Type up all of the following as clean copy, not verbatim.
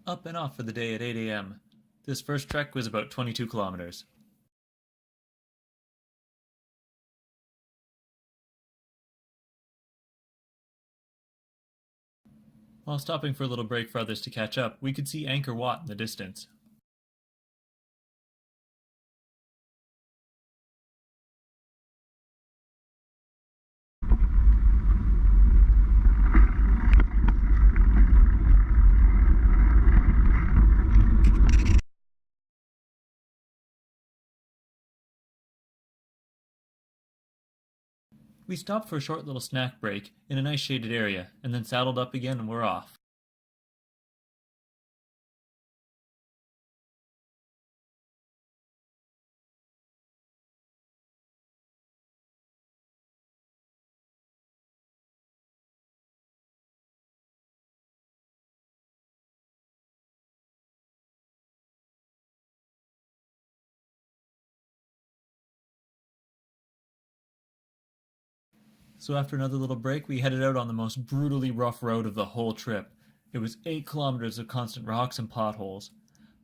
Up and off for the day at 8 a.m. This first trek was about 22 kilometers. While stopping for a little break for others to catch up, we could see Angkor Wat in the distance. We stopped for a short little snack break in a nice shaded area, and then saddled up again and were off. So after another little break, we headed out on the most brutally rough road of the whole trip. It was 8 kilometers of constant rocks and potholes.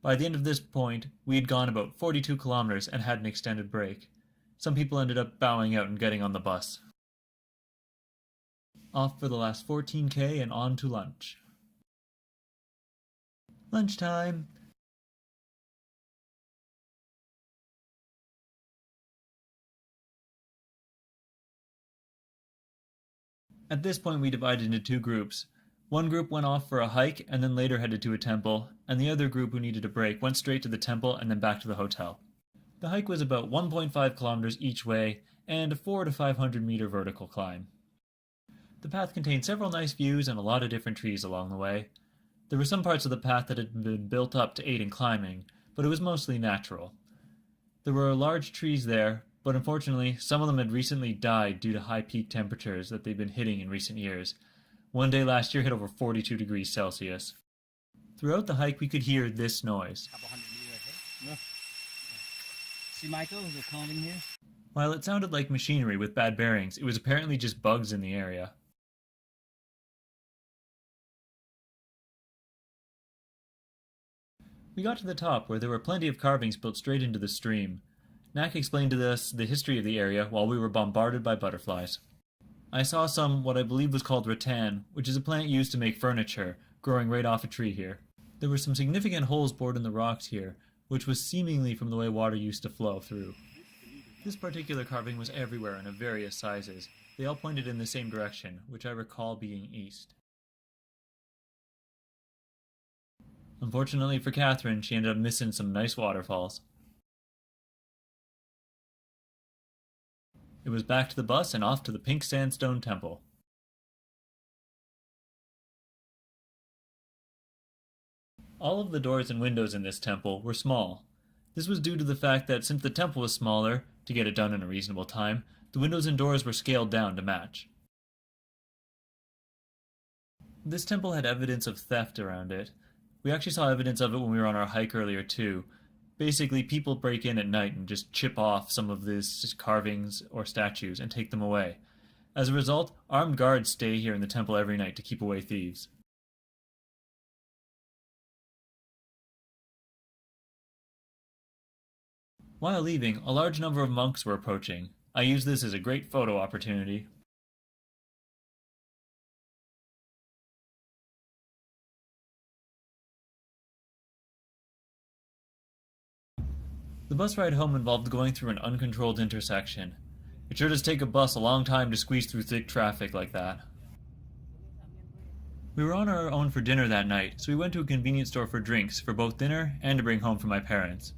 By the end of this point, we had gone about 42 kilometers and had an extended break. Some people ended up bowing out and getting on the bus. Off for the last 14K and on to lunch. Lunchtime! At this point we divided into two groups. One group went off for a hike and then later headed to a temple, and the other group who needed a break went straight to the temple and then back to the hotel. The hike was about 1.5 kilometers each way and a 400 to 500 meter vertical climb. The path contained several nice views and a lot of different trees along the way. There were some parts of the path that had been built up to aid in climbing, but it was mostly natural. There were large trees there, but unfortunately some of them had recently died due to high peak temperatures that they've been hitting in recent years. One day last year hit over 42 degrees Celsius. Throughout the hike we could hear this noise. See, Michael, they're calming here. While it sounded like machinery with bad bearings, it was apparently just bugs in the area. We got to the top where there were plenty of carvings built straight into the stream. Knack explained to us the history of the area while we were bombarded by butterflies. I saw some what I believe was called rattan, which is a plant used to make furniture, growing right off a tree here. There were some significant holes bored in the rocks here, which was seemingly from the way water used to flow through. This particular carving was everywhere and of various sizes. They all pointed in the same direction, which I recall being east. Unfortunately for Catherine, she ended up missing some nice waterfalls. It was back to the bus and off to the pink sandstone temple. All of the doors and windows in this temple were small. This was due to the fact that since the temple was smaller, to get it done in a reasonable time, the windows and doors were scaled down to match. This temple had evidence of theft around it. We actually saw evidence of it when we were on our hike earlier too. Basically, people break in at night and just chip off some of these carvings or statues and take them away. As a result, armed guards stay here in the temple every night to keep away thieves. While leaving, a large number of monks were approaching. I used this as a great photo opportunity. The bus ride home involved going through an uncontrolled intersection. It sure does take a bus a long time to squeeze through thick traffic like that. We were on our own for dinner that night, so we went to a convenience store for drinks for both dinner and to bring home for my parents.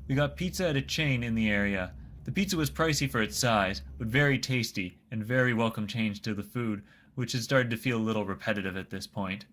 We got pizza at a chain in the area. The pizza was pricey for its size, but very tasty and very welcome change to the food, which had started to feel a little repetitive at this point.